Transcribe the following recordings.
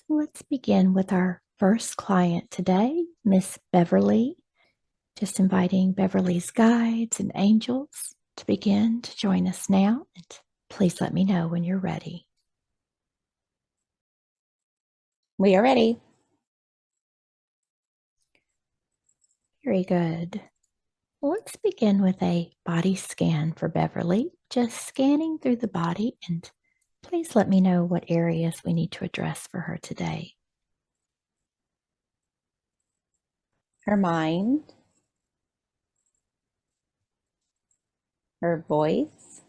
Let's begin with our first client today, Miss Beverly. Just inviting Beverly's guides and angels to begin to join us now. And please let me know when you're ready. We are ready. Very good. Let's begin with a body scan for Beverly, just scanning through the body, and please let me know what areas we need to address for her today. Her mind, her voice,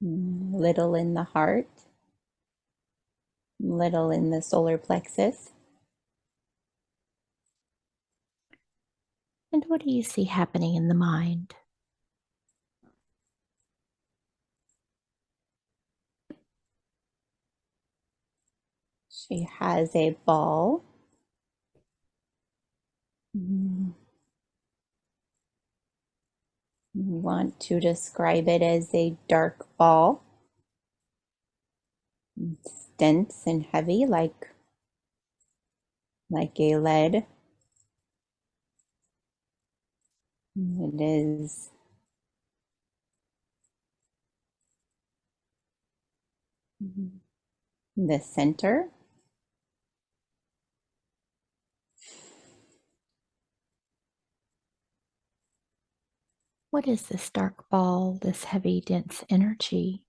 little in the heart, little in the solar plexus. And what do you see happening in the mind? She has a ball. We want to describe it as a dark ball. It's dense and heavy, like a lead. It is the center. What is this dark ball, this heavy, dense energy?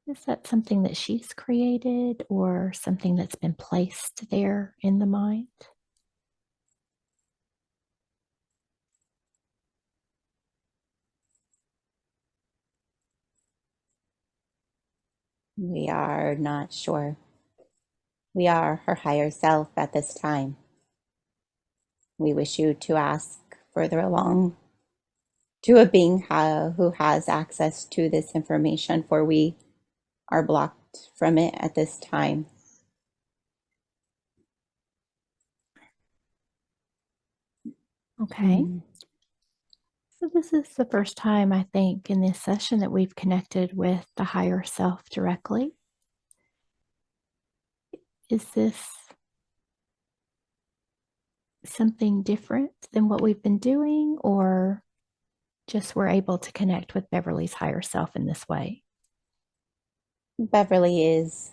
Is that something that she's created or something that's been placed there in the mind? We are not sure. We are her higher self at this time. We wish you to ask further along to a being who has access to this information, for we are blocked from it at this time. Okay. Mm. So, this is the first time I think in this session that we've connected with the higher self directly. Is this something different than what we've been doing, or just we're able to connect with Beverly's higher self in this way? Beverly is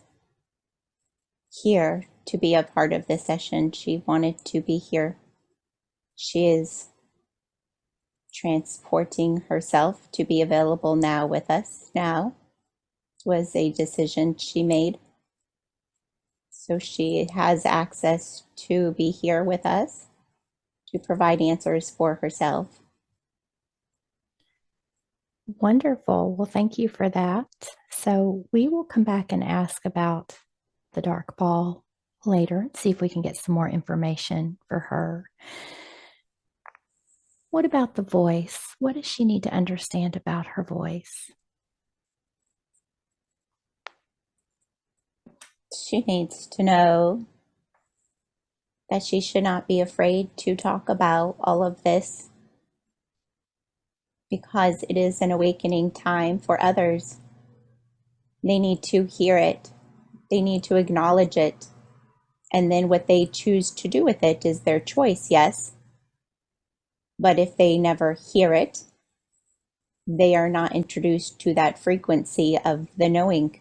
here to be a part of this session. She wanted to be here. She is transporting herself to be available now with us. Now was a decision she made. So she has access to be here with us to provide answers for herself. Wonderful. Well, thank you for that. So, we will come back and ask about the dark ball later, see if we can get some more information for her. What about the voice? What does she need to understand about her voice? She needs to know that she should not be afraid to talk about all of this, because it is an awakening time for others. They need to hear it, they need to acknowledge it, and then what they choose to do with it is their choice, yes. But if they never hear it, they are not introduced to that frequency of the knowing.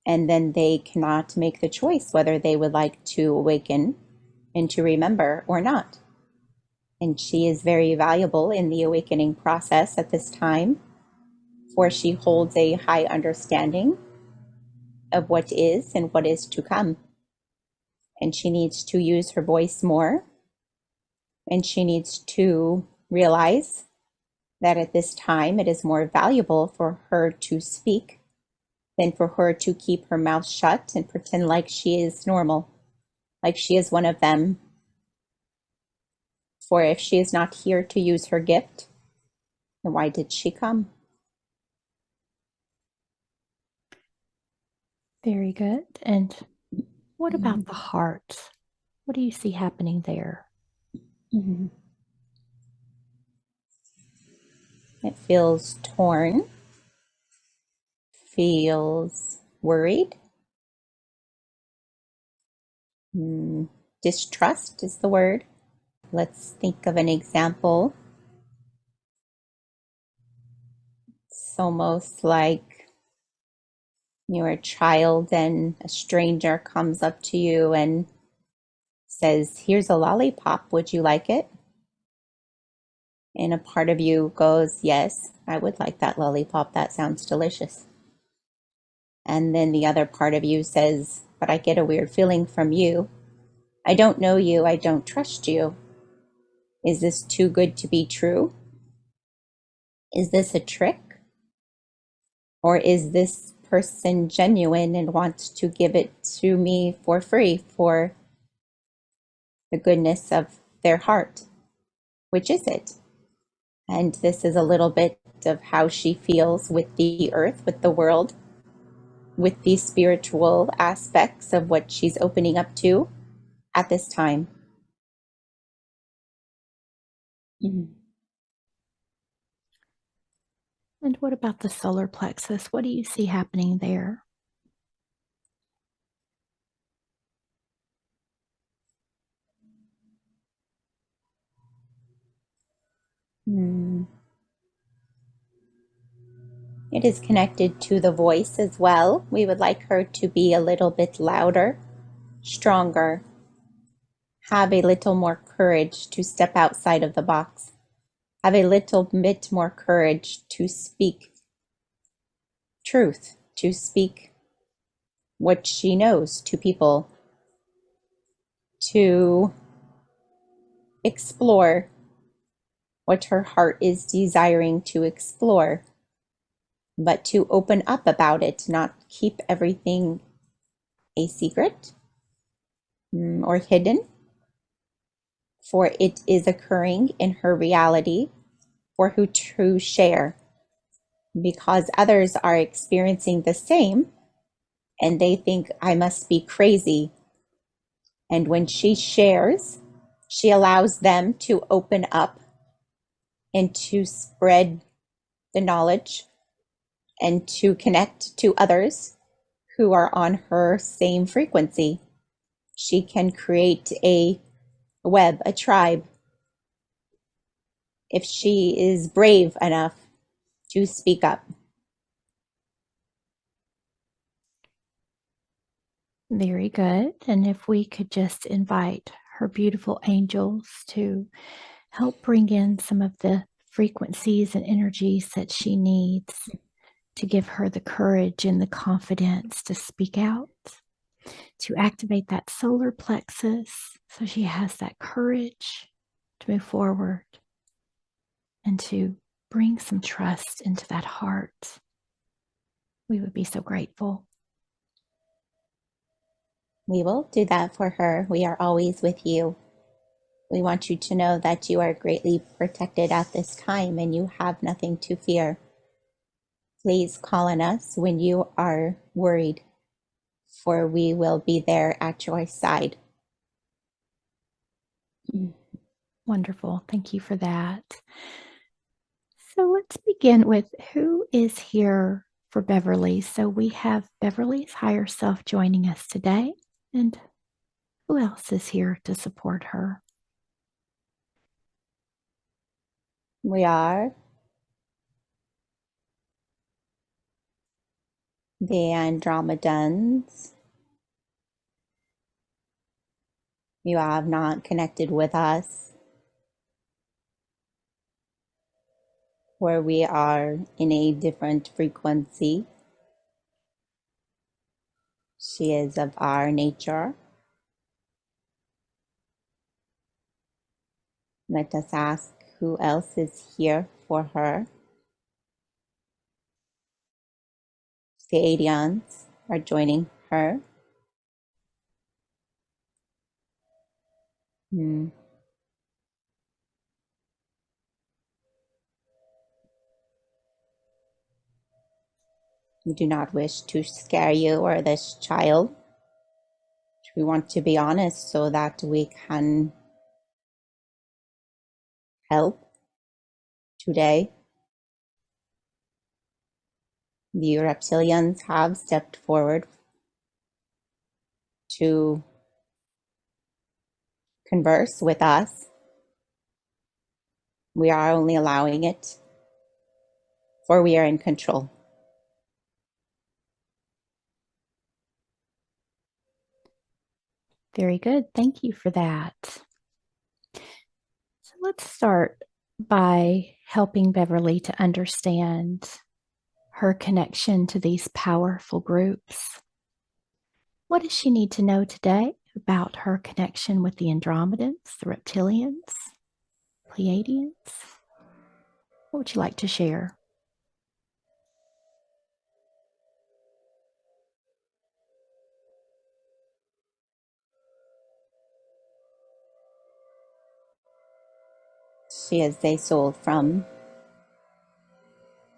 And then they cannot make the choice whether they would like to awaken and to remember or not. And she is very valuable in the awakening process at this time, for she holds a high understanding of what is and what is to come. And she needs to use her voice more. And she needs to realize that at this time it is more valuable for her to speak than for her to keep her mouth shut and pretend like she is normal, like she is one of them. For if she is not here to use her gift, then why did she come? Very good. And what about the heart? What do you see happening there? It feels torn. feels worried. Distrust is the word. Let's think of an example. It's almost like you're a child and a stranger comes up to you and says, "Here's a lollipop. Would you like it?" And a part of you goes, "Yes, I would like that lollipop. That sounds delicious." And then the other part of you says, "But I get a weird feeling from you. I don't know you. I don't trust you. Is this too good to be true? Is this a trick? Or is this person genuine and wants to give it to me for free for the goodness of their heart? Which is it?" And this is a little bit of how she feels with the earth, with the world, with the spiritual aspects of what she's opening up to at this time. And what about the solar plexus? What do you see happening there? Hmm. It is connected to the voice as well. We would like her to be a little bit louder, stronger, have a little more courage to step outside of the box, have a little bit more courage to speak truth, to speak what she knows to people, to explore what her heart is desiring to explore, but to open up about it, not keep everything a secret or hidden, for it is occurring in her reality for who to share, because others are experiencing the same and they think I must be crazy. And when she shares, she allows them to open up and to spread the knowledge and to connect to others who are on her same frequency. She can create a web, a tribe, if she is brave enough to speak up. Very good. And if we could just invite her beautiful angels to help bring in some of the frequencies and energies that she needs to give her the courage and the confidence to speak out, to activate that solar plexus so she has that courage to move forward and to bring some trust into that heart. We would be so grateful. We will do that for her. We are always with you. We want you to know that you are greatly protected at this time and you have nothing to fear. Please call on us when you are worried, for we will be there at your side. Wonderful. Thank you for that. So let's begin with who is here for Beverly. So we have Beverly's higher self joining us today. And who else is here to support her? We are the Andromedans. You have not connected with us, where we are in a different frequency. She is of our nature. Let us ask who else is here for her. The Adians are joining her. Hmm. We do not wish to scare you or this child. We want to be honest so that we can help today. The reptilians have stepped forward to converse with us. We are only allowing it, for we are in control. Very good. Thank you for that. So let's start by helping Beverly to understand her connection to these powerful groups. What does she need to know today about her connection with the Andromedans, the reptilians, Pleiadians? What would you like to share? She is a soul from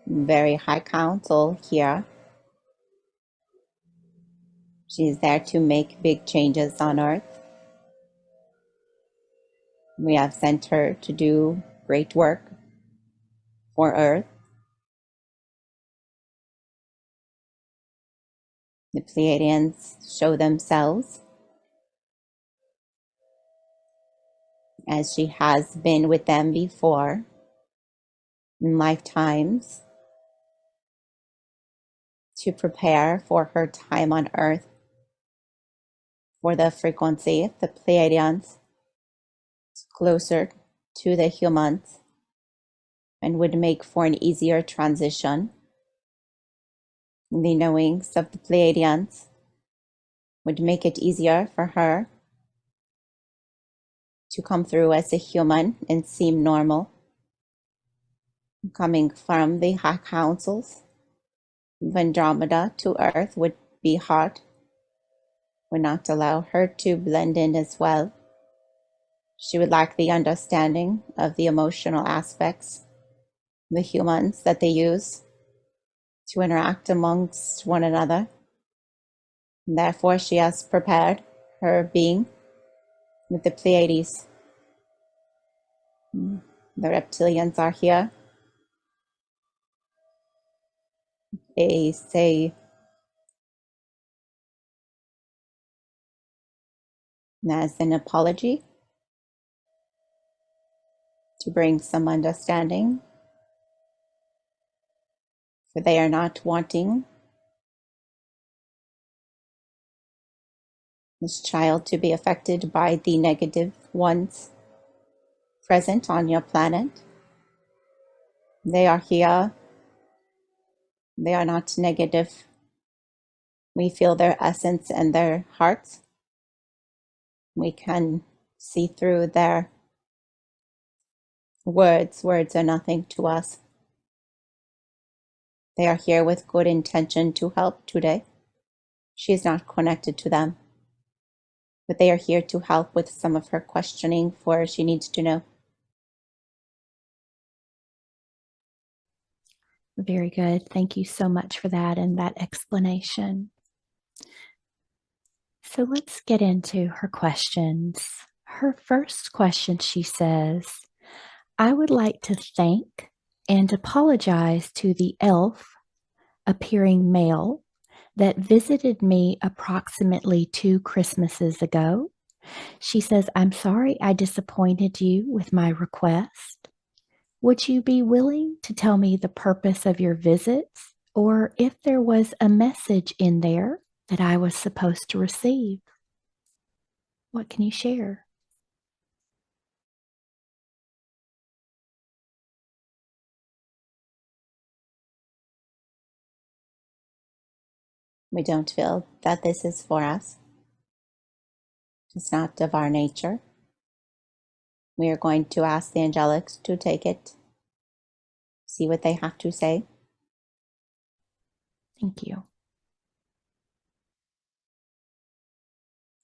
very high council here. She's there to make big changes on Earth. We have sent her to do great work for Earth. The Pleiadians show themselves as she has been with them before in lifetimes to prepare for her time on Earth. For the frequency, the Pleiadians closer to the humans and would make for an easier transition. The knowings of the Pleiadians would make it easier for her to come through as a human and seem normal. Coming from the high councils of Andromeda to Earth would be hard, would not allow her to blend in as well. She would lack the understanding of the emotional aspects, the humans that they use to interact amongst one another. And therefore, she has prepared her being with the Pleiades. The reptilians are here. They say as an apology to bring some understanding, for they are not wanting this child to be affected by the negative ones present on your planet. They are here. They are not negative. We feel their essence and their hearts. We can see through their words. Words are nothing to us. They are here with good intention to help today. She is not connected to them, but they are here to help with some of her questioning, for she needs to know. Very good. Thank you so much for that and that explanation. So let's get into her questions. Her first question, she says, I would like to thank and apologize to the elf appearing male that visited me approximately 2 Christmases ago. She says, I'm sorry I disappointed you with my request. Would you be willing to tell me the purpose of your visits or if there was a message in there that I was supposed to receive? What can you share? We don't feel that this is for us. It's not of our nature. We are going to ask the angelics to take it, see what they have to say. Thank you.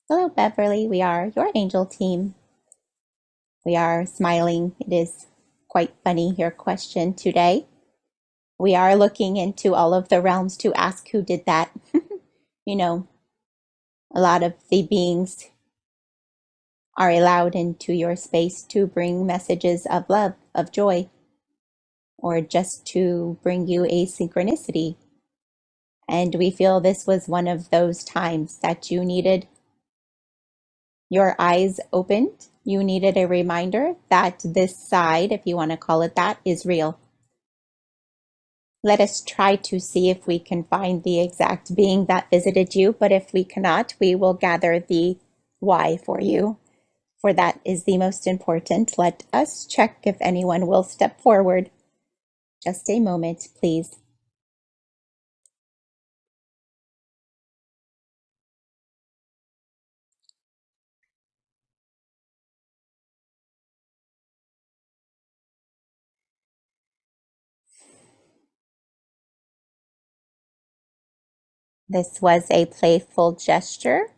Hello, Beverly. We are your angel team. We are smiling. It is quite funny, your question today. We are looking into all of the realms to ask who did that. You know, a lot of the beings are allowed into your space to bring messages of love, of joy, or just to bring you a synchronicity. And we feel this was one of those times that you needed your eyes opened. You needed a reminder that this side, if you want to call it that, is real. Let us try to see if we can find the exact being that visited you, but if we cannot, we will gather the why for you, for that is the most important. Let us check if anyone will step forward. Just a moment, please. This was a playful gesture.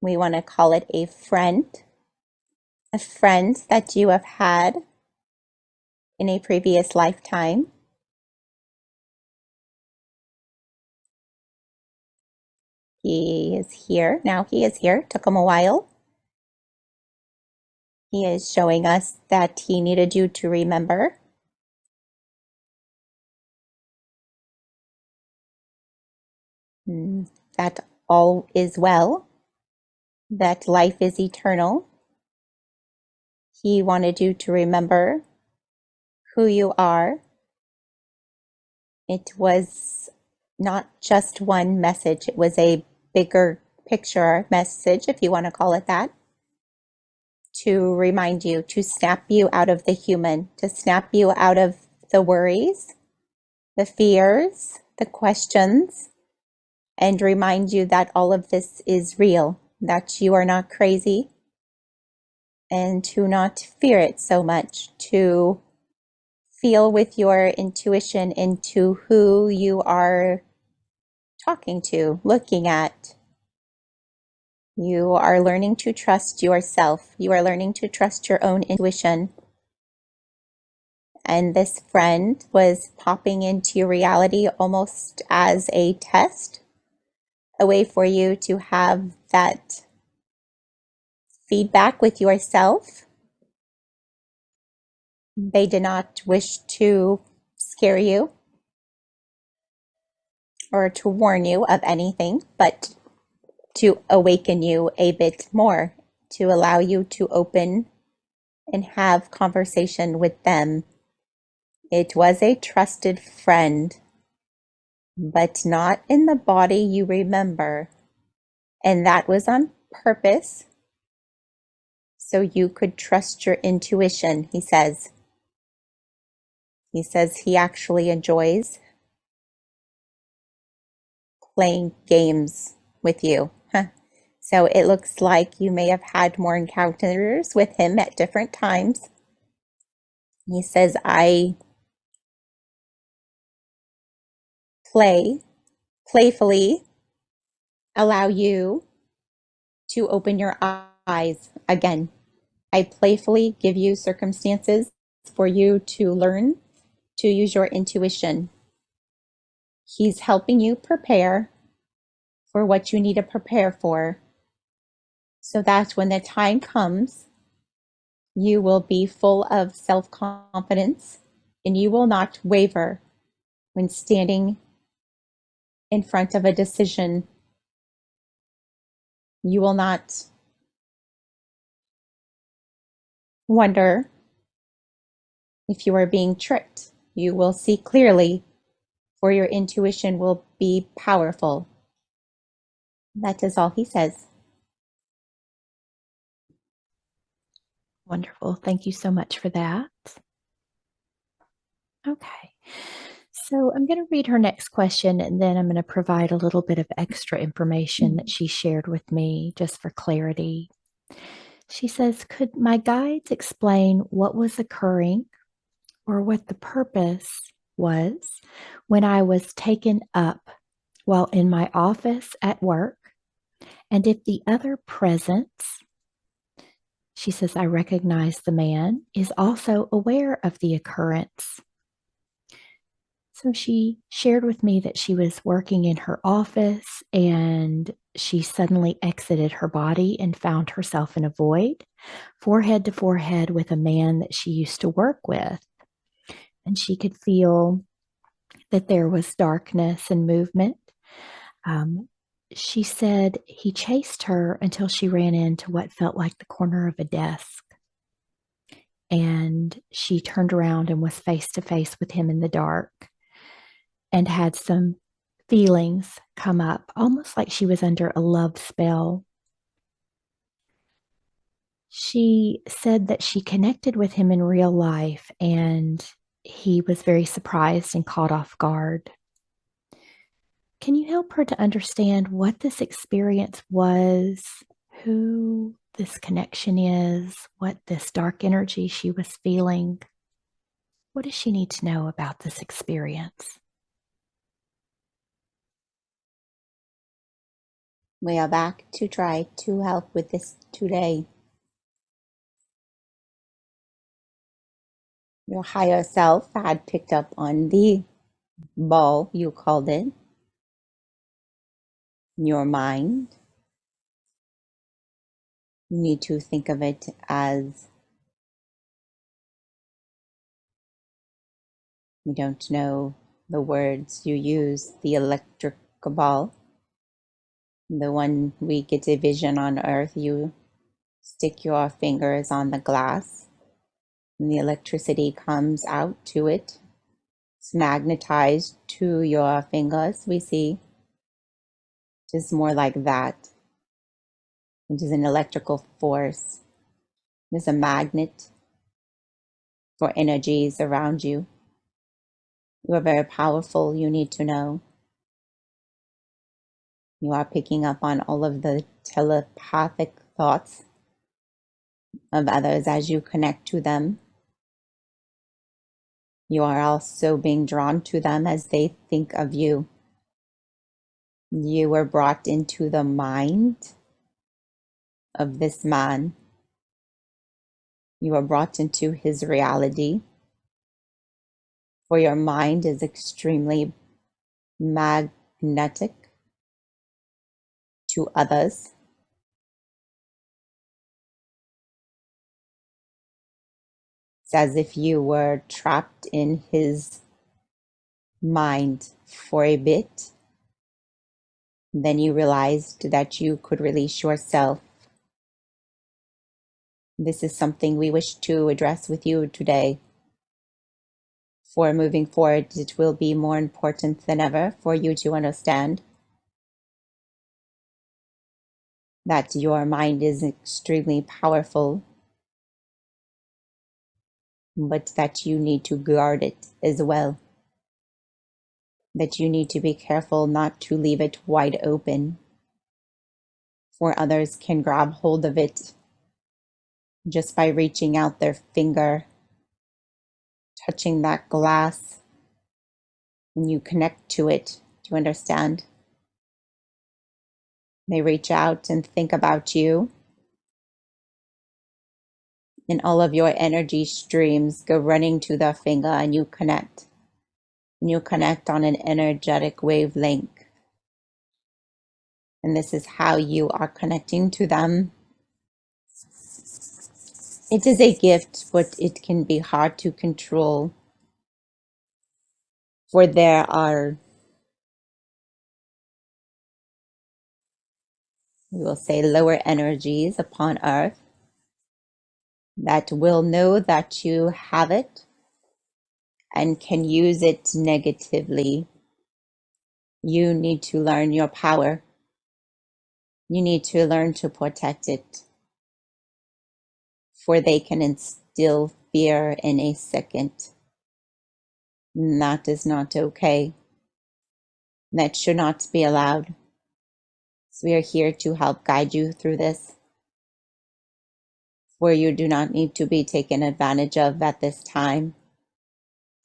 We want to call it a friend that you have had in a previous lifetime. He is here. Now he is here. Took him a while. He is showing us that he needed you to remember. That all is well. That life is eternal. He wanted you to remember who you are. It was not just one message. It was a bigger picture message, if you want to call it that, to remind you, to snap you out of the human, to snap you out of the worries, the fears, the questions, and remind you that all of this is real, that you are not crazy, and to not fear it so much, to feel with your intuition into who you are talking to, looking at. You are learning to trust yourself. You are learning to trust your own intuition. And this friend was popping into your reality almost as a test, a way for you to have that feedback with yourself. They did not wish to scare you or to warn you of anything, but to awaken you a bit more, to allow you to open and have conversation with them. It was a trusted friend, but not in the body you remember. And that was on purpose, so you could trust your intuition, he says. He says he actually enjoys playing games with you. So it looks like you may have had more encounters with him at different times. He says, I playfully allow you to open your eyes again. I playfully give you circumstances for you to learn to use your intuition. He's helping you prepare for what you need to prepare for, so that when the time comes, you will be full of self-confidence and you will not waver when standing in front of a decision. You will not wonder if you are being tricked. You will see clearly, for your intuition will be powerful. That is all he says. Wonderful. Thank you so much for that. Okay. So I'm going to read her next question and then I'm going to provide a little bit of extra information that she shared with me just for clarity. She says, could my guides explain what was occurring or what the purpose was when I was taken up while in my office at work? And if the other presence, she says, I recognize the man, is also aware of the occurrence. So she shared with me that she was working in her office and she suddenly exited her body and found herself in a void, forehead to forehead with a man that she used to work with. And she could feel that there was darkness and movement. Um, she said he chased her until she ran into what felt like the corner of a desk. And she turned around and was face to face with him in the dark and had some feelings come up, almost like she was under a love spell. She said that she connected with him in real life and he was very surprised and caught off guard. Can you help her to understand what this experience was, who this connection is, what this dark energy she was feeling? What does she need to know about this experience? We are back to try to help with this today. Your higher self had picked up on the ball, you called it, your mind. You need to think of it as, we don't know the words you use, the electric ball, the one we get a vision on Earth. You stick your fingers on the glass and the electricity comes out to it. It's magnetized to your fingers, we see. It is more like that. It is an electrical force. It is a magnet for energies around you. You are very powerful, you need to know. You are picking up on all of the telepathic thoughts of others as you connect to them. You are also being drawn to them as they think of you. You were brought into the mind of this man. You are brought into his reality. For your mind is extremely magnetic to others. It's as if you were trapped in his mind for a bit. Then you realized that you could release yourself. This is something we wish to address with you today. For moving forward, it will be more important than ever for you to understand that your mind is extremely powerful, but that you need to guard it as well. That you need to be careful not to leave it wide open, for others can grab hold of it just by reaching out their finger, touching that glass, and you connect to it. Do you understand? They reach out and think about you, and all of your energy streams go running to the finger, and you connect. And you connect on an energetic wavelength. And this is how you are connecting to them. It is a gift, but it can be hard to control. For there are, we will say, lower energies upon earth that will know that you have it and can use it negatively. You need to learn your power. You need to learn to protect it, for they can instill fear in a second. And that is not okay. That should not be allowed. So we are here to help guide you through this, for you do not need to be taken advantage of at this time.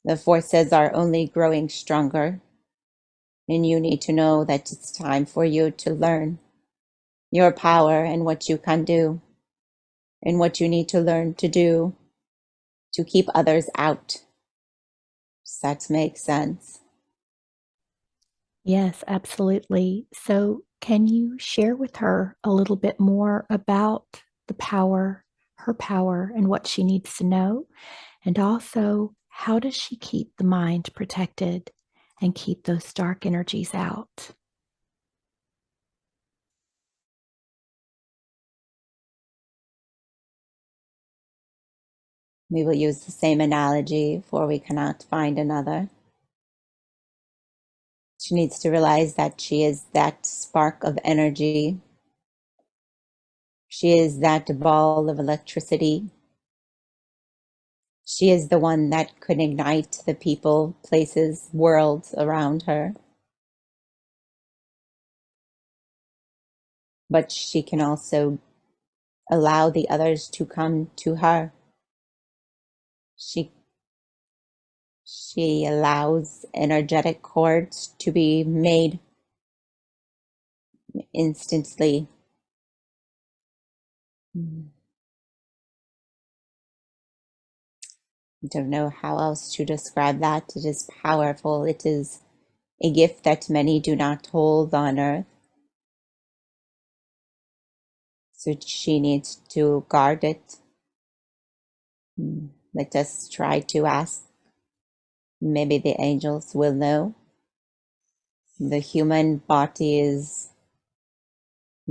The forces are only growing stronger, and you need to know that it's time for you to learn your power and what you can do, and what you need to learn to do to keep others out. Does that make sense? Yes, absolutely. So, can you share with her a little bit more about the power, her power, and what she needs to know? And also, how does she keep the mind protected and keep those dark energies out. We will use the same analogy, for we cannot find another. She needs to realize that she is that spark of energy. She is that ball of electricity. She is the one that could ignite the people, places, worlds around her. But she can also allow the others to come to her. She allows energetic cords to be made instantly. I don't know how else to describe that. It is powerful. It is a gift that many do not hold on earth. So she needs to guard it. Let us try to ask. Maybe the angels will know. The human body is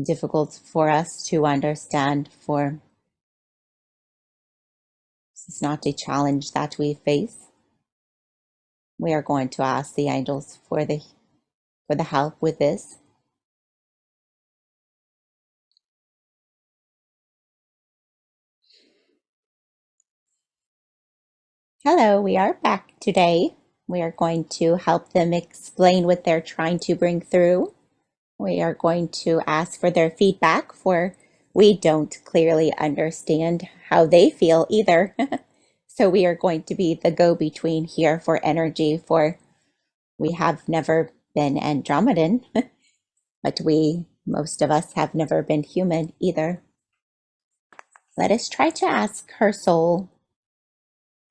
difficult for us to understand, for it's not a challenge that we face. We are going to ask the angels for the help with this. Hello, we are back today. We are going to help them explain what they're trying to bring through. We are going to ask for their feedback, for we don't clearly understand how they feel either. So we are going to be the go-between here for energy, for we have never been Andromedan, but most of us have never been human either. Let us try to ask her soul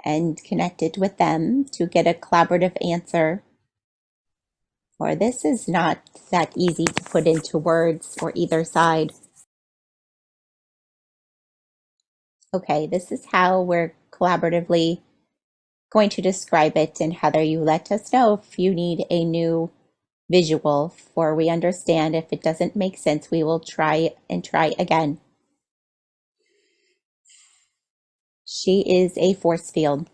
and connect it with them to get a collaborative answer. For this is not that easy to put into words for either side. Okay, this is how we're collaboratively going to describe it. And Heather, you let us know if you need a new visual, for we understand if it doesn't make sense, we will try and try again. She is a force field.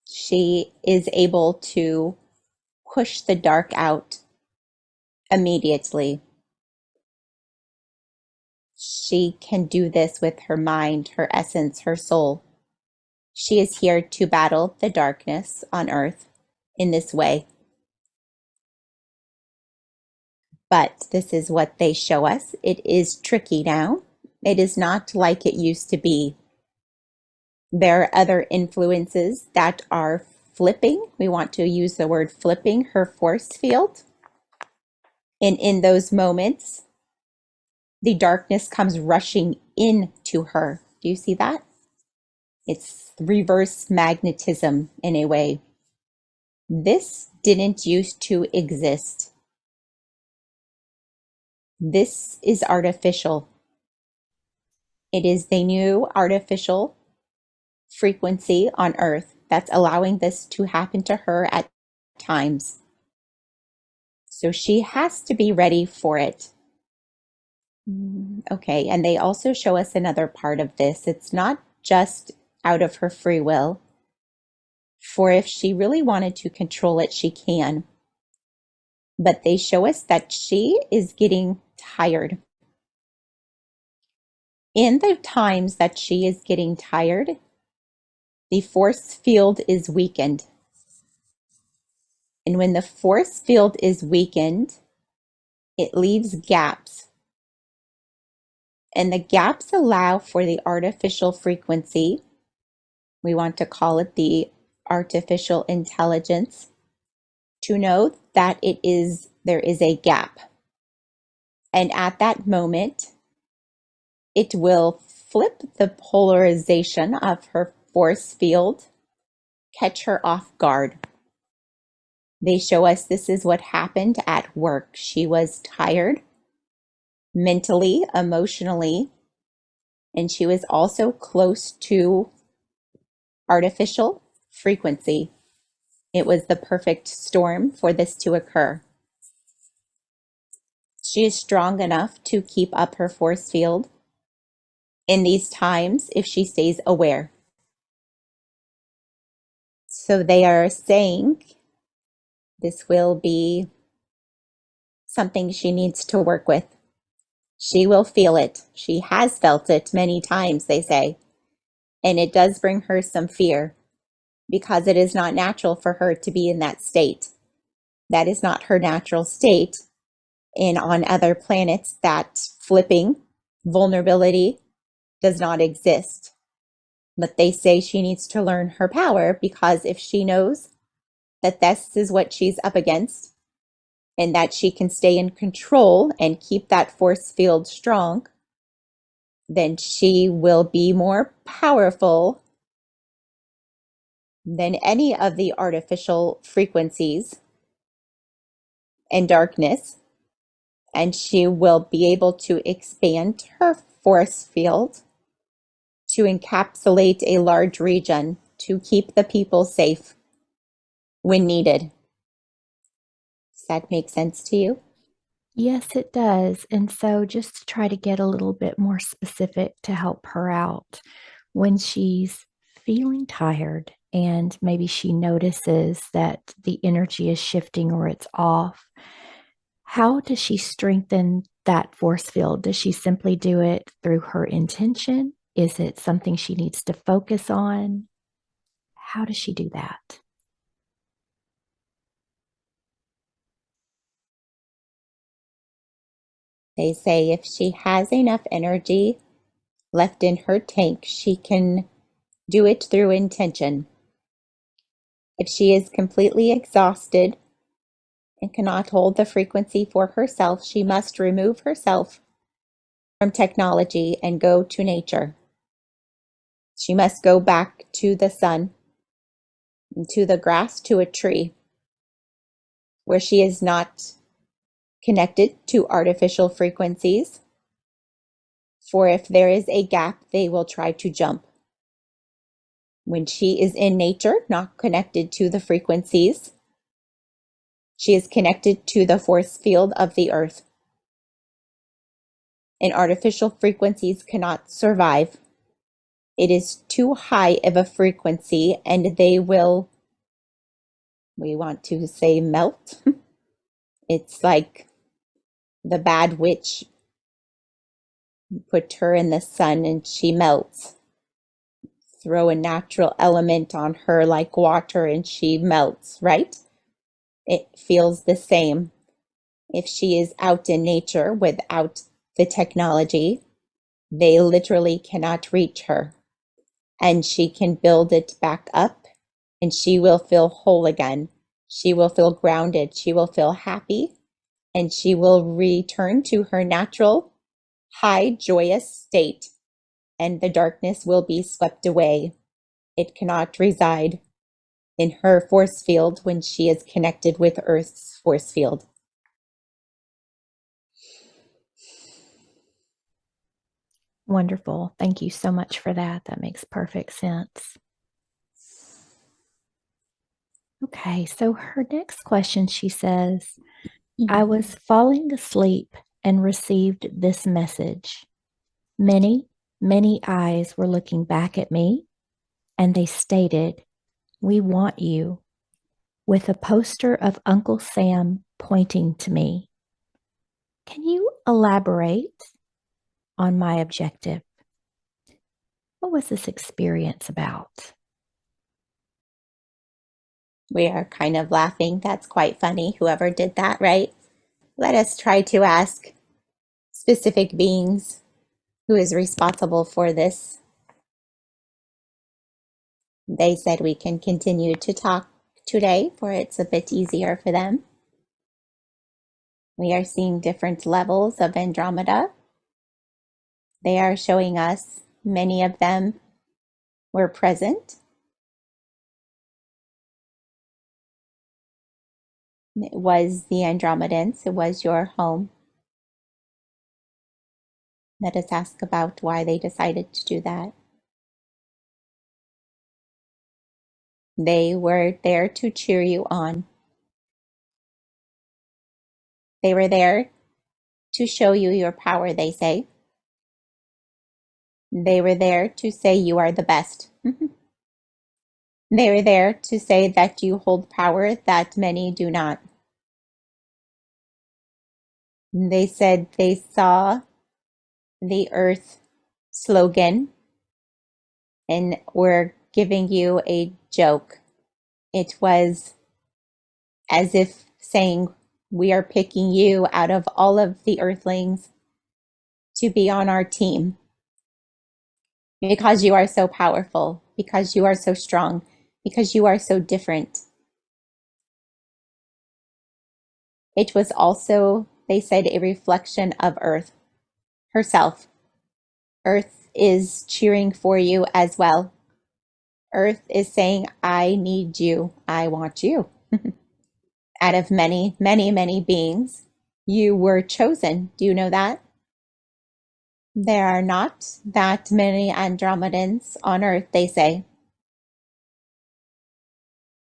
She is able to push the dark out immediately. She can do this with her mind, her essence, her soul. She is here to battle the darkness on earth in this way. But this is what they show us. It is tricky now. It is not like it used to be. There are other influences that are flipping. We want to use the word flipping her force field. And in those moments, the darkness comes rushing into her. Do you see that? It's reverse magnetism in a way. This didn't used to exist. This is artificial. It is the new artificial frequency on Earth that's allowing this to happen to her at times. So she has to be ready for it. Okay, and they also show us another part of this. It's not just out of her free will, for if she really wanted to control it, she can. But they show us that she is getting tired. In the times that she is getting tired, the force field is weakened. And when the force field is weakened, it leaves gaps. And the gaps allow for the artificial frequency. We want to call it the artificial intelligence, to know that there is a gap. And at that moment, it will flip the polarization of her force field, catch her off guard. They show us this is what happened at work. She was tired mentally, emotionally, and she was also close to artificial frequency. It was the perfect storm for this to occur. She is strong enough to keep up her force field in these times if she stays aware. So they are saying this will be something she needs to work with. She will feel it. She has felt it many times, they say. And it does bring her some fear because it is not natural for her to be in that state. That is not her natural state. And on other planets, that flipping vulnerability does not exist. But they say she needs to learn her power because if she knows that this is what she's up against and that she can stay in control and keep that force field strong, then she will be more powerful than any of the artificial frequencies and darkness. And she will be able to expand her force field to encapsulate a large region to keep the people safe when needed. Does that make sense to you? Yes, it does. And so, just to try to get a little bit more specific to help her out, when she's feeling tired and maybe she notices that the energy is shifting or it's off, how does she strengthen that force field? Does she simply do it through her intention? Is it something she needs to focus on? How does she do that? They say if she has enough energy left in her tank, she can do it through intention. If she is completely exhausted and cannot hold the frequency for herself, she must remove herself from technology and go to nature. She must go back to the sun, to the grass, to a tree, where she is not connected to artificial frequencies. For if there is a gap, they will try to jump. When she is in nature, not connected to the frequencies, she is connected to the force field of the earth. And artificial frequencies cannot survive. It is too high of a frequency and they will, we want to say, melt. It's like the bad witch put her in the sun and she melts. Throw a natural element on her like water and she melts, right? It feels the same. If she is out in nature without the technology, they literally cannot reach her. And she can build it back up and she will feel whole again. She will feel grounded. She will feel happy and she will return to her natural, high, joyous state. And the darkness will be swept away. It cannot reside in her force field when she is connected with Earth's force field. Wonderful. Thank you so much for that. That makes perfect sense. Okay, so her next question, she says, I was falling asleep and received this message. Many, many eyes were looking back at me, and they stated, We want you, with a poster of Uncle Sam pointing to me. Can you elaborate on my objective? What was this experience about? We are kind of laughing. That's quite funny, whoever did that, right? Let us try to ask specific beings who is responsible for this. They said we can continue to talk today, for it's a bit easier for them. We are seeing different levels of Andromeda. They are showing us many of them were present. It was the Andromedans, it was your home. Let us ask about why they decided to do that. They were there to cheer you on. They were there to show you your power, they say. They were there to say you are the best. They were there to say that you hold power that many do not. They said they saw the Earth slogan and were giving you a joke. It was as if saying, we are picking you out of all of the Earthlings to be on our team because you are so powerful, because you are so strong, because you are so different. It was also, they said, a reflection of Earth herself. Earth is cheering for you as well. Earth is saying, I need you. I want you. Out of many, many, many beings, you were chosen. Do you know that? There are not that many Andromedans on Earth, they say.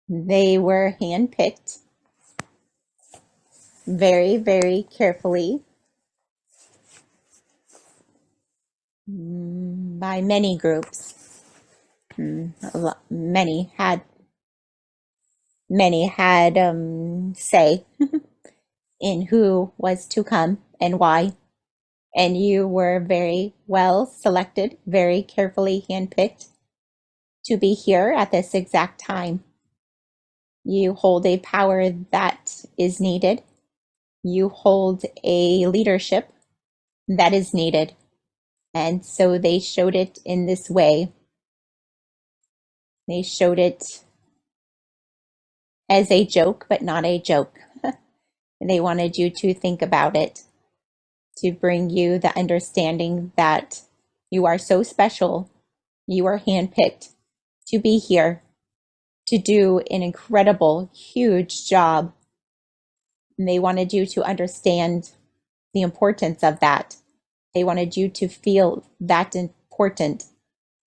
They were handpicked very, very carefully by many groups. Many had say in who was to come and why. And you were very well selected, very carefully handpicked to be here at this exact time. You hold a power that is needed. You hold a leadership that is needed. And so they showed it in this way. They showed it as a joke, but not a joke. They wanted you to think about it, to bring you the understanding that you are so special. You are handpicked to be here, to do an incredible, huge job. And they wanted you to understand the importance of that. They wanted you to feel that important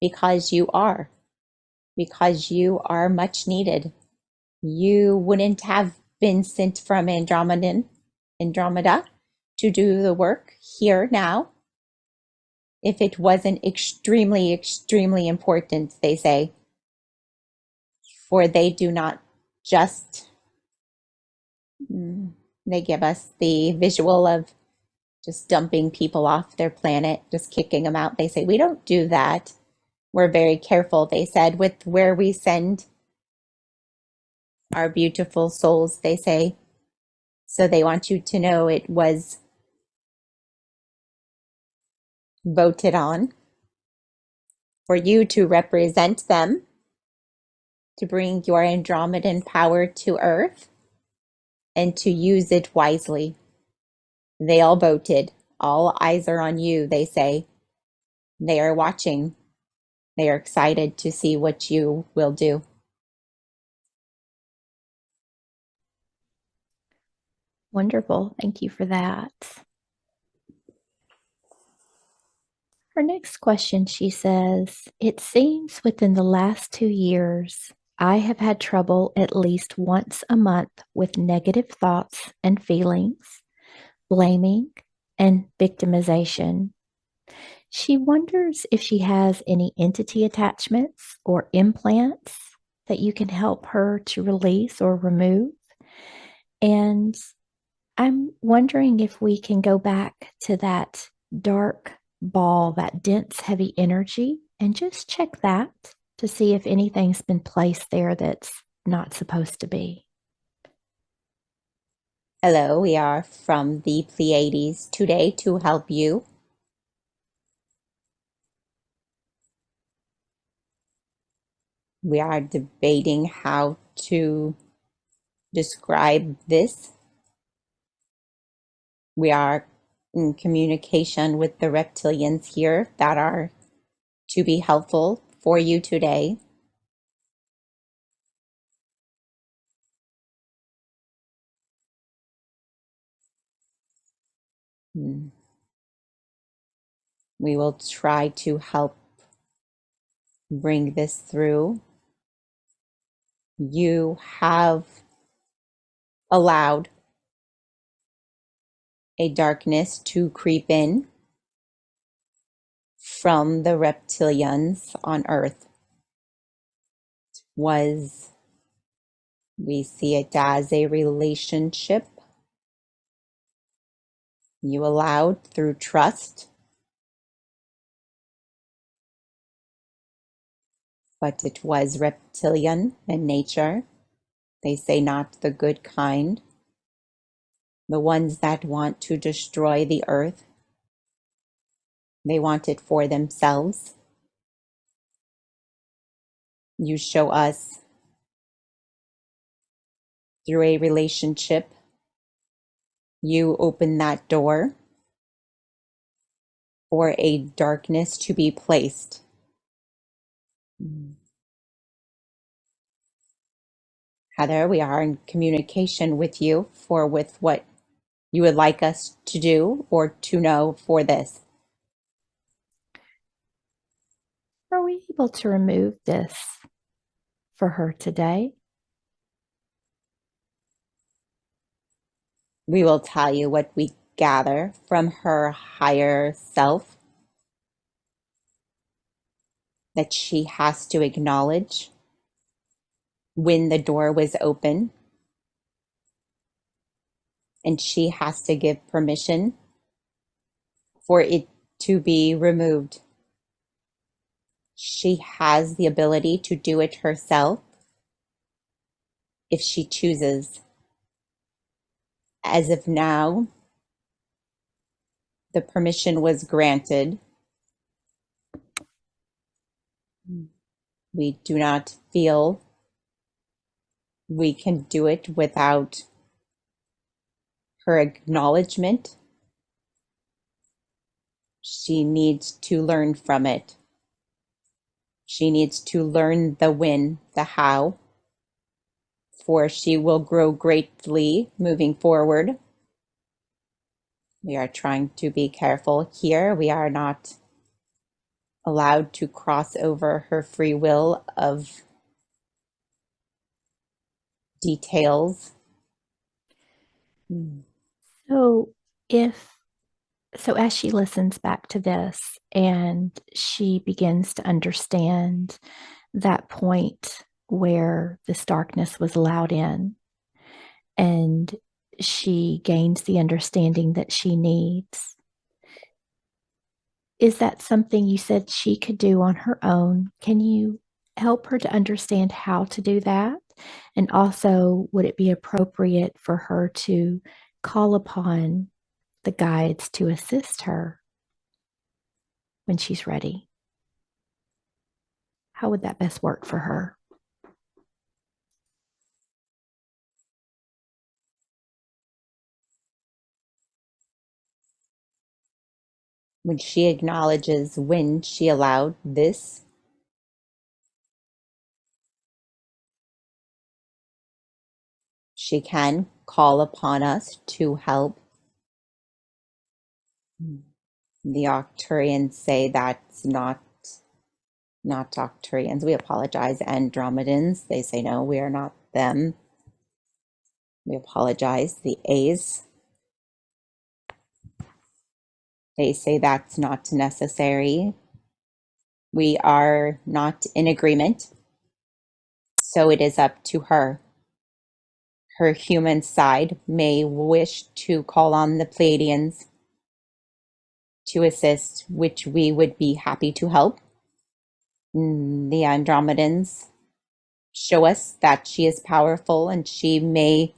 because you are much needed. You wouldn't have been sent from Andromeda to do the work here now if it wasn't extremely, extremely important, they say. For they do not just, they give us the visual of just dumping people off their planet, just kicking them out. They say, we don't do that. We're very careful, they said, with where we send our beautiful souls, they say. So they want you to know it was voted on for you to represent them, to bring your Andromedan power to Earth, and to use it wisely. They all voted. All eyes are on you, they say. They are watching. They are excited to see what you will do. Wonderful. Thank you for that. Her next question, she says, it seems within the last 2 years, I have had trouble at least once a month with negative thoughts and feelings, blaming, and victimization. She wonders if she has any entity attachments or implants that you can help her to release or remove. And I'm wondering if we can go back to that dark ball, that dense, heavy energy, and just check that to see if anything's been placed there that's not supposed to be. Hello, we are from the Pleiades today to help you. We are debating how to describe this. We are in communication with the reptilians here that are to be helpful for you today. We will try to help bring this through. You have allowed a darkness to creep in from the reptilians on Earth. Was We see it as a relationship you allowed through trust, but it was reptilian in nature. They say not the good kind, the ones that want to destroy the earth. They want it for themselves. You show us through a relationship, you open that door for a darkness to be placed. Heather, we are in communication with you with what you would like us to do or to know for this. Are we able to remove this for her today? We will tell you what we gather from her higher self that she has to acknowledge when the door was open, and she has to give permission for it to be removed. She has the ability to do it herself if she chooses. As of now, the permission was granted. We do not feel we can do it without her acknowledgement. She needs to learn from it. She needs to learn the when, the how, for she will grow greatly moving forward. We are trying to be careful here. We are not allowed to cross over her free will of details. So, if so, as she listens back to this and she begins to understand that point where this darkness was allowed in, and she gains the understanding that she needs, is that something you said she could do on her own? Can you help her to understand how to do that? And also, would it be appropriate for her to call upon the guides to assist her when she's ready? How would that best work for her? When she acknowledges when she allowed this, she can call upon us to help. The Octurians say that's not Octurians. We apologize. Andromedans, they say no, we are not them. We apologize. The A's, they say that's not necessary. We are not in agreement. So it is up to her. Her human side may wish to call on the Pleiadians to assist, which we would be happy to help. The Andromedans show us that she is powerful and she may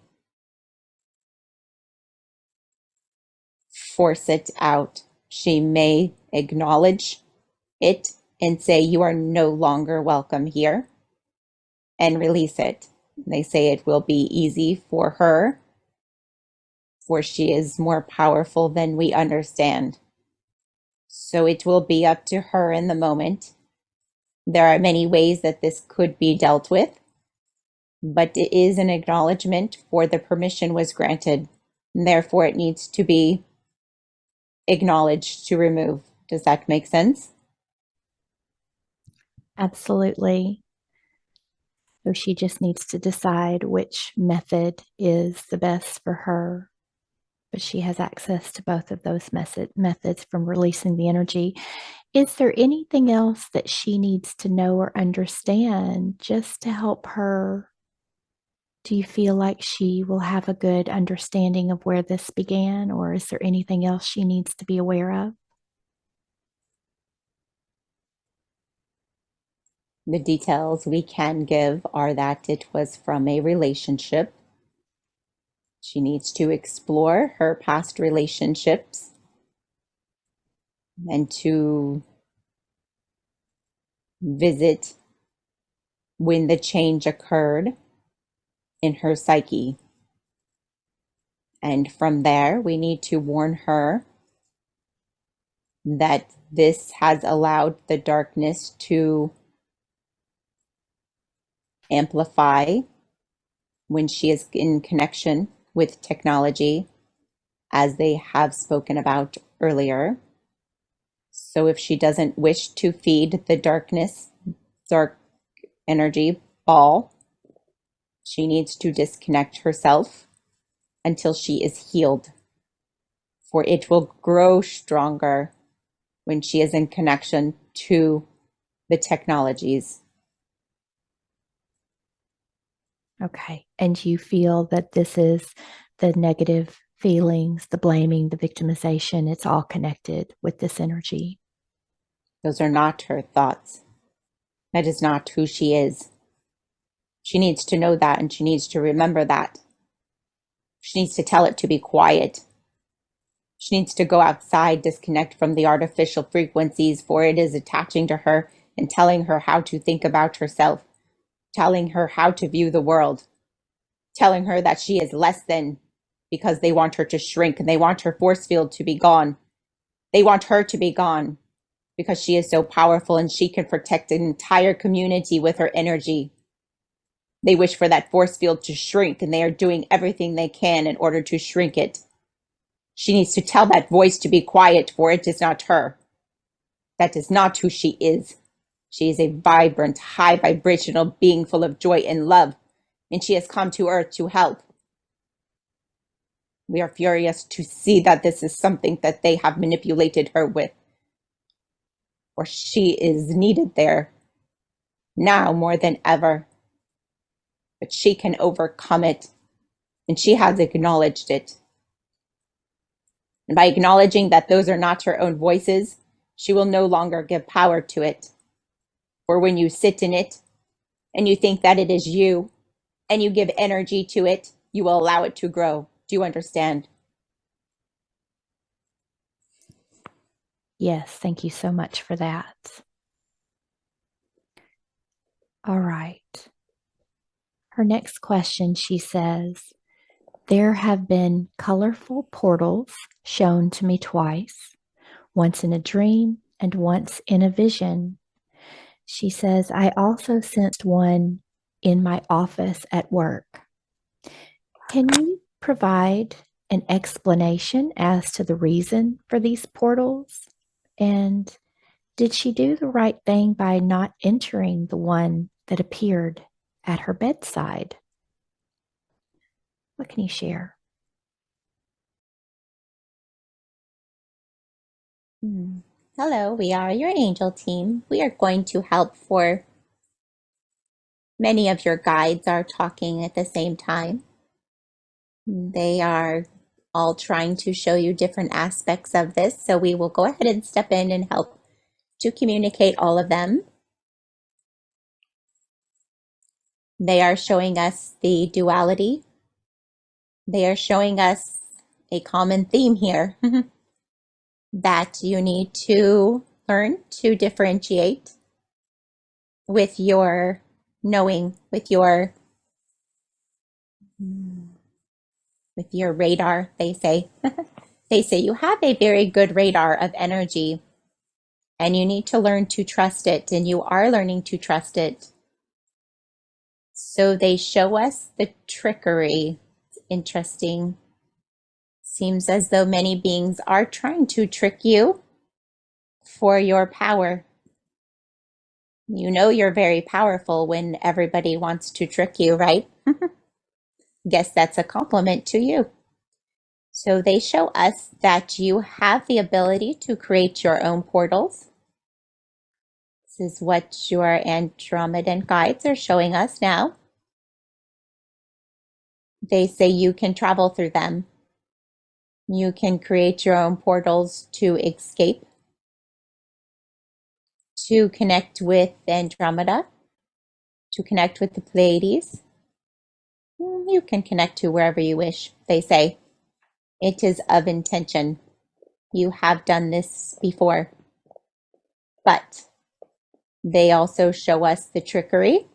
force it out. She may acknowledge it and say, "You are no longer welcome here," and release it. They say it will be easy for her, for she is more powerful than we understand. So it will be up to her in the moment. There are many ways that this could be dealt with, but it is an acknowledgement for the permission was granted. And therefore, it needs to be acknowledged to remove. Does that make sense? Absolutely. So she just needs to decide which method is the best for her. But she has access to both of those methods from releasing the energy. Is there anything else that she needs to know or understand just to help her? Do you feel like she will have a good understanding of where this began, or is there anything else she needs to be aware of? The details we can give are that it was from a relationship. She needs to explore her past relationships and to visit when the change occurred in her psyche. And from there, we need to warn her that this has allowed the darkness to amplify when she is in connection with technology, as they have spoken about earlier. So if she doesn't wish to feed the dark energy ball, she needs to disconnect herself until she is healed, for it will grow stronger when she is in connection to the technologies. Okay. And you feel that this is the negative feelings, the blaming, the victimization, it's all connected with this energy. Those are not her thoughts. That is not who she is. She needs to know that, and she needs to remember that. She needs to tell it to be quiet. She needs to go outside, disconnect from the artificial frequencies, for it is attaching to her and telling her how to think about herself, telling her how to view the world, telling her that she is less than, because they want her to shrink and they want her force field to be gone. They want her to be gone because she is so powerful and she can protect an entire community with her energy. They wish for that force field to shrink, and they are doing everything they can in order to shrink it. She needs to tell that voice to be quiet, for it is not her. That is not who she is. She is a vibrant, high vibrational being full of joy and love, and she has come to Earth to help. We are furious to see that this is something that they have manipulated her with, for she is needed there now more than ever. But she can overcome it, and she has acknowledged it. And by acknowledging that those are not her own voices, she will no longer give power to it. For when you sit in it and you think that it is you and you give energy to it, you will allow it to grow. Do you understand? Yes, thank you so much for that. All right. Her next question, she says, there have been colorful portals shown to me twice, once in a dream and once in a vision. She says, I also sensed one in my office at work. Can you provide an explanation as to the reason for these portals? And did she do the right thing by not entering the one that appeared at her bedside? What can you share? Hello, we are your angel team. We are going to help, for many of your guides are talking at the same time. They are all trying to show you different aspects of this, so we will go ahead and step in and help to communicate all of them. They are showing us the duality. They are showing us a common theme here that you need to learn to differentiate with your knowing, with your radar, they say. They say you have a very good radar of energy and you need to learn to trust it, and you are learning to trust it. So they show us the trickery. It's interesting. Seems as though many beings are trying to trick you for your power. You know you're very powerful when everybody wants to trick you, right? Guess that's a compliment to you. So they show us that you have the ability to create your own portals. This is what your Andromedan guides are showing us now. They say you can travel through them. You can create your own portals to escape, to connect with Andromeda, to connect with the Pleiades. You can connect to wherever you wish, they say. It is of intention. You have done this before. But they also show us the trickery,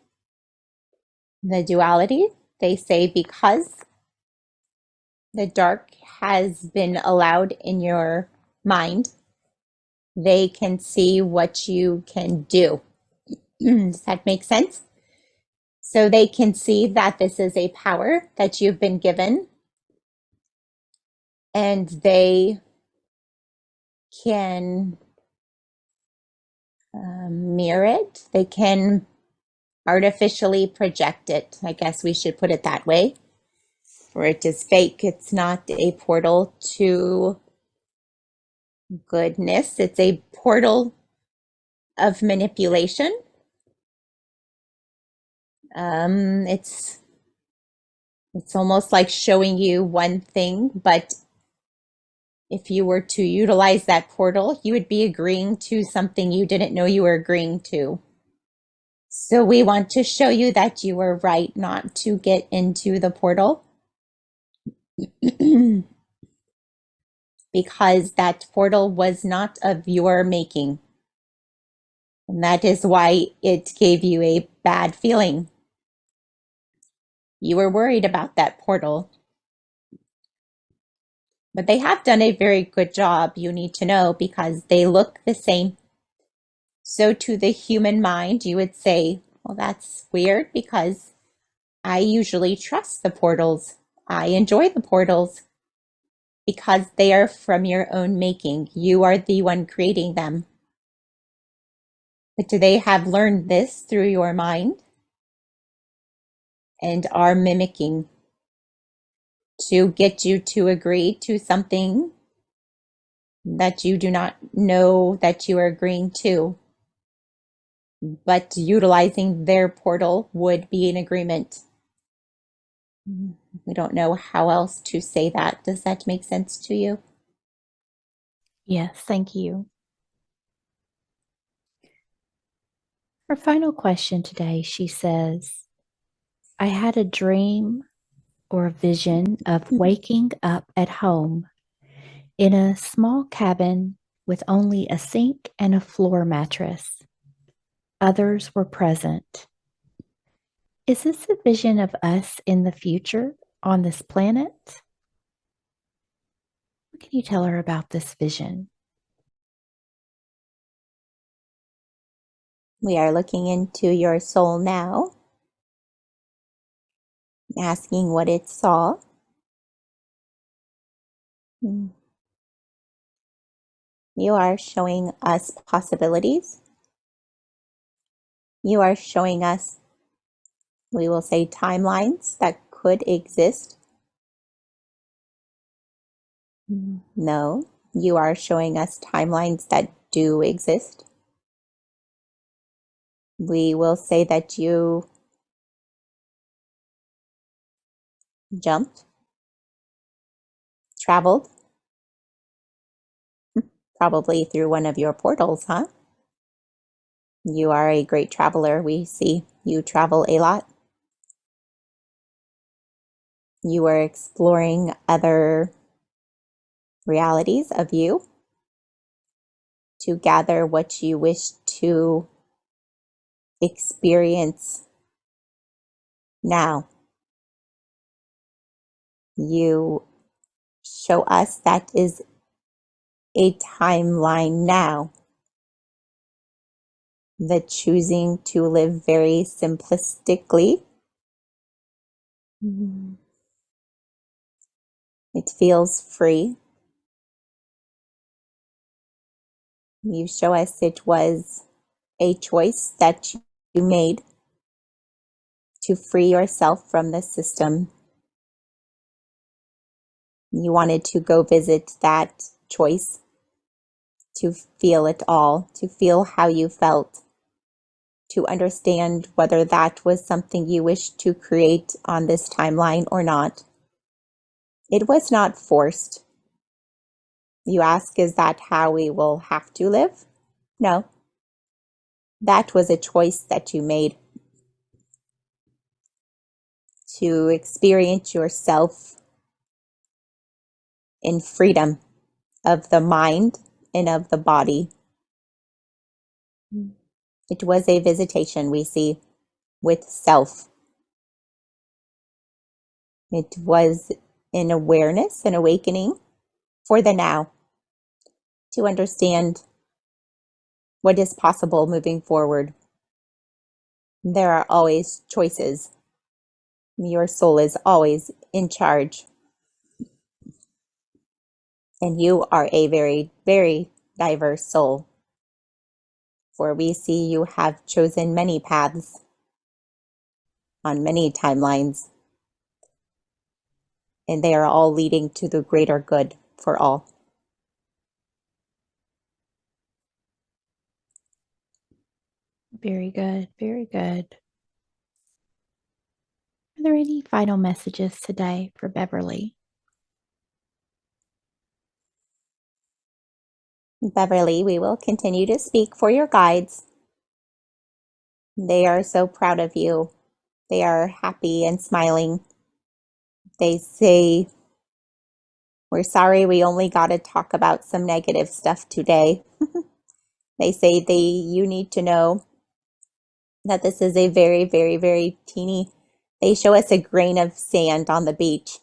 the duality. They say because the dark has been allowed in your mind, they can see what you can do. Does that make sense? So they can see that this is a power that you've been given, and they can mirror it. They can artificially project it. I guess we should put it that way. For it is fake. It's not a portal to goodness. It's a portal of manipulation. It's almost like showing you one thing, but if you were to utilize that portal, you would be agreeing to something you didn't know you were agreeing to. So we want to show you that you were right not to get into the portal because that portal was not of your making. And that is why it gave you a bad feeling. You were worried about that portal. But they have done a very good job, you need to know, because they look the same. So to the human mind, you would say, well, that's weird because I usually trust the portals. I enjoy the portals because they are from your own making. You are the one creating them. But do they have learned this through your mind and are mimicking to get you to agree to something that you do not know that you are agreeing to? But utilizing their portal would be an agreement. We don't know how else to say that. Does that make sense to you? Yes, thank you. Her final question today, she says, I had a dream or a vision of waking up at home in a small cabin with only a sink and a floor mattress. Others were present. Is this a vision of us in the future on this planet? What can you tell her about this vision? We are looking into your soul now, asking what it saw. You are showing us possibilities. You are showing us, we will say, timelines that could exist. No, you are showing us timelines that do exist. We will say that you jumped, traveled, probably through one of your portals, huh? You are a great traveler. We see you travel a lot. You are exploring other realities of you to gather what you wish to experience now. You show us that is a timeline now. The choosing to live very simplistically. It feels free. You show us it was a choice that you made to free yourself from the system. You wanted to go visit that choice, to feel it all, to feel how you felt, to understand whether that was something you wished to create on this timeline or not. It was not forced. You ask, is that how we will have to live? No. That was a choice that you made to experience yourself in freedom of the mind and of the body. It was a visitation, we see, with self. It was an awareness, an awakening for the now, to understand what is possible moving forward. There are always choices. Your soul is always in charge. And you are a very, very diverse soul. For we see you have chosen many paths on many timelines, and they are all leading to the greater good for all. Very good. Very good. Are there any final messages today for Beverly? Beverly, we will continue to speak for your guides. They are so proud of you. They are happy and smiling. They say, we're sorry we only got to talk about some negative stuff today. They say you need to know that this is a very, very, very teeny, they show us a grain of sand on the beach.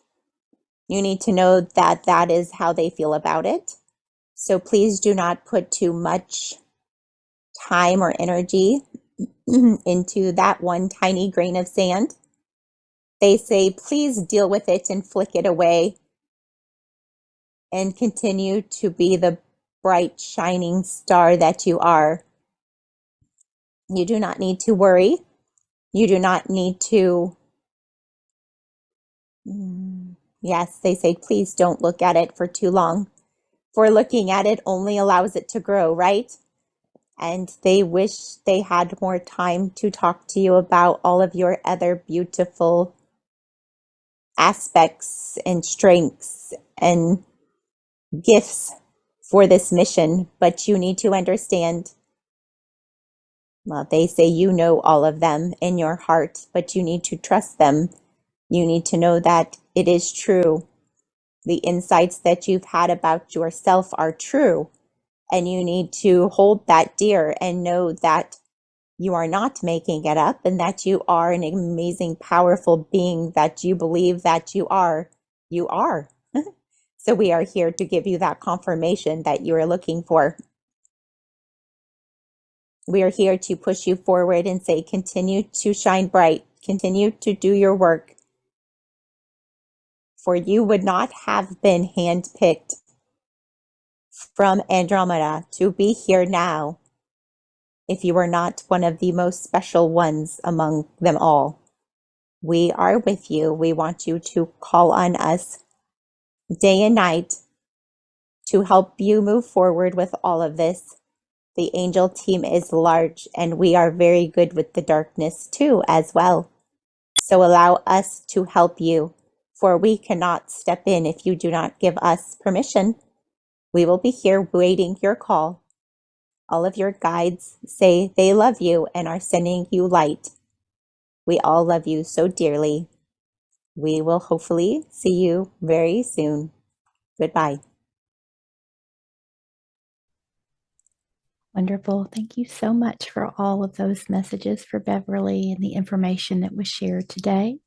You need to know that that is how they feel about it. So please do not put too much time or energy into that one tiny grain of sand. They say, please deal with it and flick it away and continue to be the bright, shining star that you are. You do not need to worry. You do not need to, yes, they say, please don't look at it for too long. For looking at it only allows it to grow, right? And they wish they had more time to talk to you about all of your other beautiful aspects and strengths and gifts for this mission, but you need to understand. Well, they say you know all of them in your heart, but you need to trust them. You need to know that it is true. The insights that you've had about yourself are true, and you need to hold that dear and know that you are not making it up and that you are an amazing, powerful being that you believe that you are. You are. So we are here to give you that confirmation that you are looking for. We are here to push you forward and say, continue to shine bright, continue to do your work. For you would not have been handpicked from Andromeda to be here now if you were not one of the most special ones among them all. We are with you. We want you to call on us day and night to help you move forward with all of this. The angel team is large, and we are very good with the darkness too, as well. So allow us to help you, for we cannot step in if you do not give us permission. We will be here waiting your call. All of your guides say they love you and are sending you light. We all love you so dearly. We will hopefully see you very soon. Goodbye. Wonderful. Thank you so much for all of those messages for Beverly and the information that was shared today.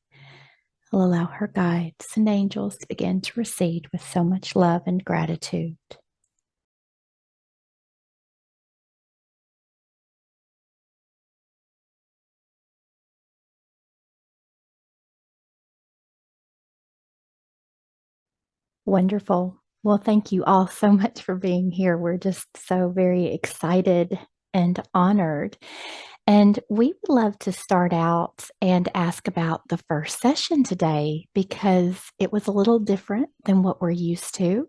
I'll allow her guides and angels to begin to recede with so much love and gratitude. Wonderful. Well, thank you all so much for being here. We're just so very excited and honored. And we would love to start out and ask about the first session today because it was a little different than what we're used to.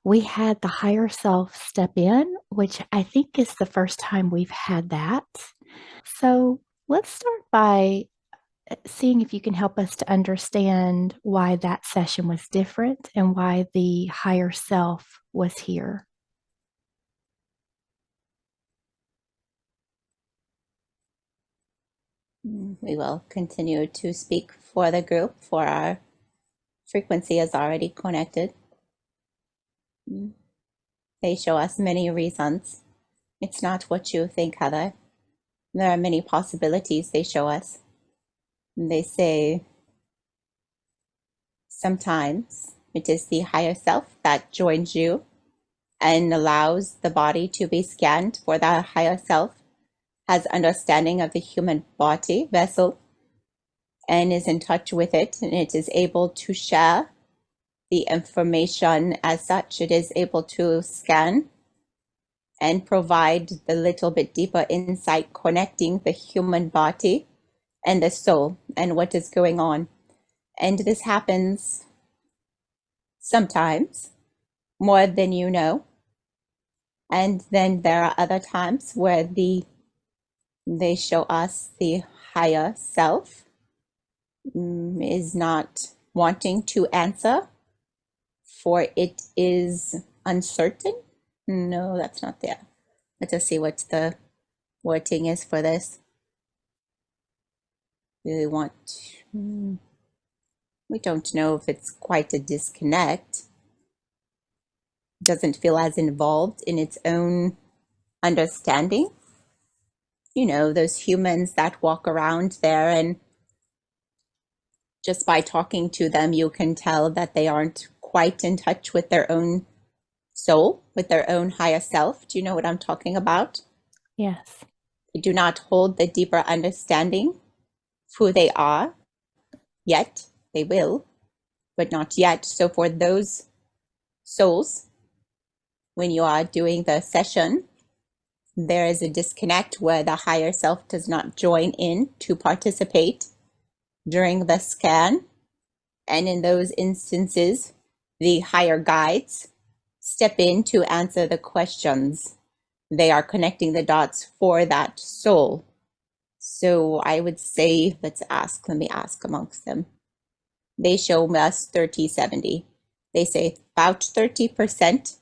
We had the higher self step in, which I think is the first time we've had that. So let's start by seeing if you can help us to understand why that session was different and why the higher self was here. We will continue to speak for the group, for our frequency is already connected. They show us many reasons. It's not what you think, Heather. There are many possibilities they show us. They say sometimes it is the higher self that joins you and allows the body to be scanned, for the higher self has understanding of the human body vessel and is in touch with it, and it is able to share the information as such. It is able to scan and provide the little bit deeper insight connecting the human body and the soul and what is going on. And this happens sometimes more than you know. And then there are other times where they show us the higher self is not wanting to answer, for it is uncertain. No, that's not there. Let's just see what the wording is for this. We don't know if it's quite a disconnect. Doesn't feel as involved in its own understanding. You know, those humans that walk around there, and just by talking to them, you can tell that they aren't quite in touch with their own soul, with their own higher self. Do you know what I'm talking about? Yes. They do not hold the deeper understanding of who they are yet. They will, but not yet. So for those souls, when you are doing the session, there is a disconnect where the higher self does not join in to participate during the scan. And in those instances, the higher guides step in to answer the questions. They are connecting the dots for that soul. So I would say, let me ask amongst them. They show us 30-70. They say about 30%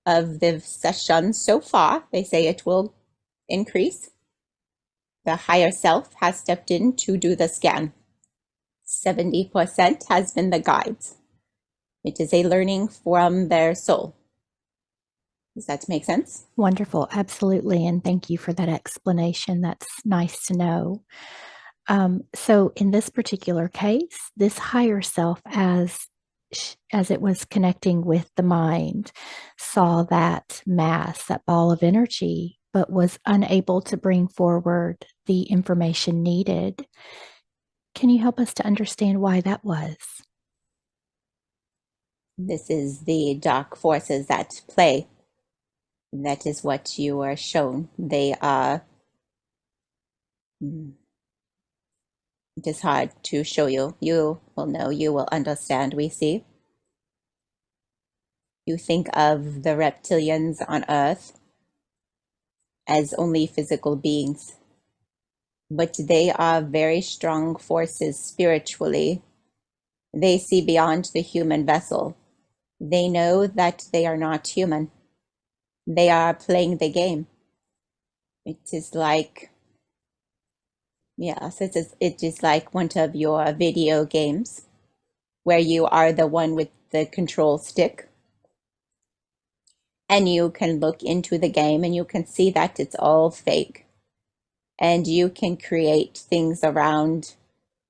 of the sessions so far, they say it will increase. The higher self has stepped in to do the scan. 70% has been the guides. It is a learning from their soul. Does that make sense? Wonderful. Absolutely. And thank you for that explanation. That's nice to know. So in this particular case, this higher self, as it was connecting with the mind, saw that mass, that ball of energy, but was unable to bring forward the information needed. Can you help us to understand why that was? This is the dark forces at play. That is what you are shown. They are. It is hard to show you. You will know, you will understand, we see. You think of the reptilians on Earth as only physical beings, but they are very strong forces spiritually. They see beyond the human vessel. They know that they are not human. They are playing the game. It is like, yes, it is like one of your video games where you are the one with the control stick, and you can look into the game and you can see that it's all fake, and you can create things around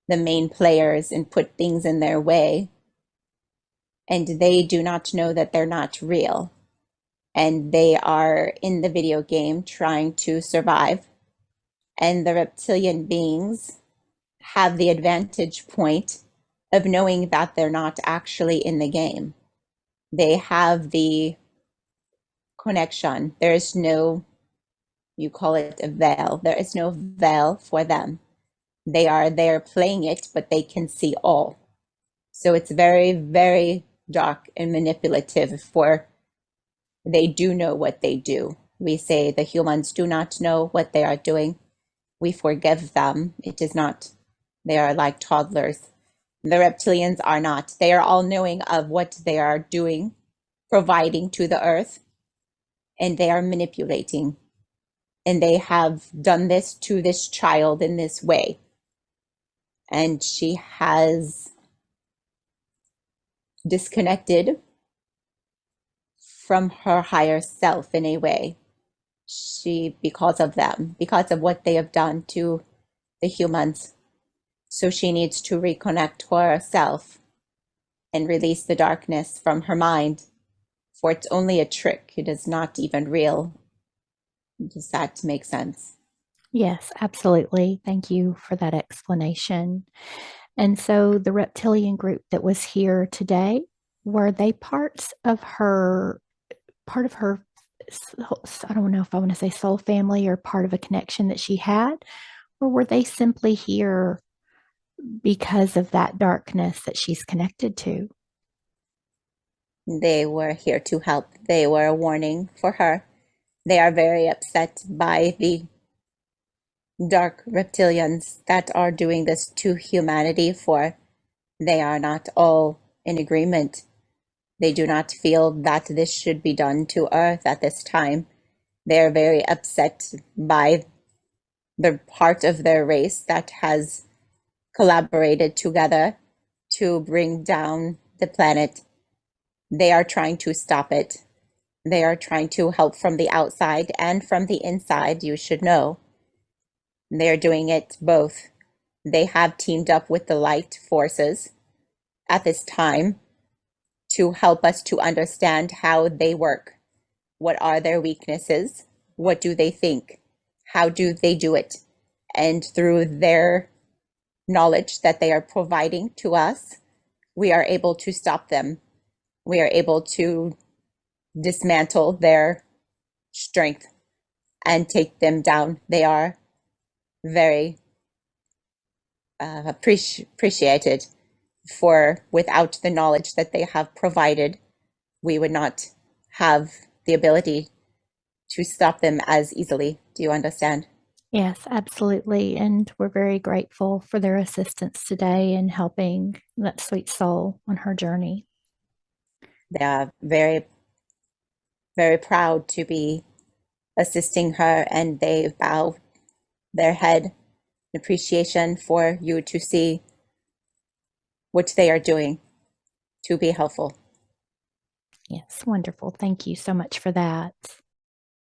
the main players and put things in their way, and they do not know that they're not real, and they are in the video game trying to survive. And the reptilian beings have the advantage point of knowing that they're not actually in the game. They have the connection. There's no You call it a veil. There is no veil for them. They are there playing it, but they can see all. So it's very, very dark and manipulative, for they do know what they do. We say the humans do not know what they are doing. We forgive them. It is not, they are like toddlers. The reptilians are not. They are all knowing of what they are doing, providing to the earth, and they are manipulating. And they have done this to this child in this way. And she has disconnected from her higher self in a way. Because of them, because of what they have done to the humans. So she needs to reconnect to herself and release the darkness from her mind, for it's only a trick. It is not even real. Does that make sense? Yes, absolutely. Thank you for that explanation. And so the reptilian group that was here today, were they part of her, I don't know if I want to say soul family, or part of a connection that she had, or were they simply here because of that darkness that she's connected to? They were here to help. They were a warning for her. They are very upset by the dark reptilians that are doing this to humanity, for they are not all in agreement. They do not feel that this should be done to Earth at this time. They are very upset by the part of their race that has collaborated together to bring down the planet. They are trying to stop it. They are trying to help from the outside and from the inside, you should know. They are doing it both. They have teamed up with the light forces at this time to help us to understand how they work. What are their weaknesses? What do they think? How do they do it? And through their knowledge that they are providing to us, we are able to stop them. We are able to dismantle their strength and take them down. They are very appreciated, for without the knowledge that they have provided, we would not have the ability to stop them as easily. Do you understand? Yes, absolutely. And we're very grateful for their assistance today in helping that sweet soul on her journey. They are very, very proud to be assisting her, and they bow their head in appreciation for you to see what they are doing to be helpful. Yes, wonderful. Thank you so much for that.